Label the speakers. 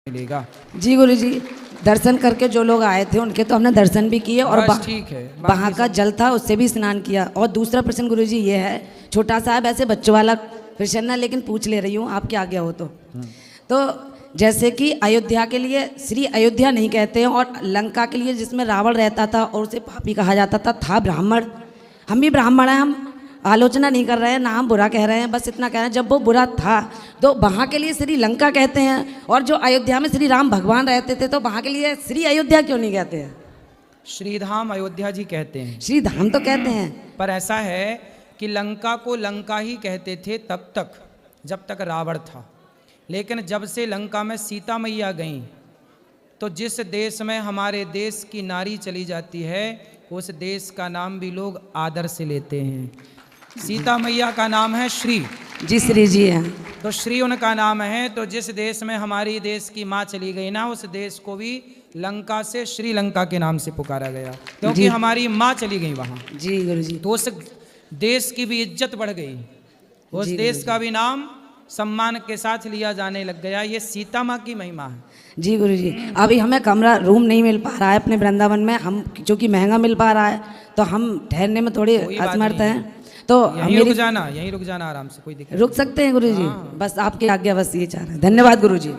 Speaker 1: मिलेगा।
Speaker 2: जी गुरु जी, दर्शन करके जो लोग आए थे उनके तो हमने दर्शन भी किए और
Speaker 1: ठीक है,
Speaker 2: वहाँ का जल था उससे भी स्नान किया। और दूसरा प्रश्न गुरु जी ये है, छोटा सा है वैसे बच्चों वाला प्रश्न है, लेकिन पूछ ले रही हूँ आपके आगे हो तो जैसे कि अयोध्या के लिए श्री अयोध्या नहीं कहते हैं और लंका के लिए जिसमें रावण रहता था और उसे पापी कहा जाता था ब्राह्मण। हम भी ब्राह्मण हैं, हम आलोचना नहीं कर रहे हैं, ना हम बुरा कह रहे हैं, बस इतना कह रहे हैं जब वो बुरा था तो वहाँ के लिए श्रीलंका कहते हैं, और जो अयोध्या में श्री राम भगवान रहते थे तो वहाँ के लिए श्री अयोध्या क्यों नहीं कहते हैं?
Speaker 1: श्रीधाम अयोध्या जी कहते हैं।
Speaker 2: श्री धाम तो कहते हैं,
Speaker 1: पर ऐसा है कि लंका को लंका ही कहते थे तब तक जब तक रावण था, लेकिन जब से लंका में सीता मैया गई तो जिस देश में हमारे देश की नारी चली जाती है उस देश का नाम भी लोग आदर से लेते हैं। सीता मैया का नाम है श्री
Speaker 2: जी, श्री जी है
Speaker 1: तो श्री उनका नाम है। तो जिस देश में हमारी देश की माँ चली गई ना उस देश को भी लंका से श्रीलंका के नाम से पुकारा गया, क्योंकि हमारी माँ चली गई वहाँ।
Speaker 2: जी गुरु जी,
Speaker 1: तो उस देश की भी इज्जत बढ़ गई, उस देश का भी नाम सम्मान के साथ लिया जाने लग गया। ये सीता माँ की महिमा है।
Speaker 2: जी गुरु जी, अभी हमें कमरा रूम नहीं मिल पा रहा है अपने वृंदावन में, हम क्योंकि महंगा मिल पा रहा है तो हम ठहरने में थोड़े असमर्थ हैं, तो
Speaker 1: यहीं रुक जाना आराम से, कोई दिक्कत
Speaker 2: रुक सकते हैं गुरु जी। बस आपकी आज्ञा, बस ये चाह रहे हैं। धन्यवाद गुरु जी।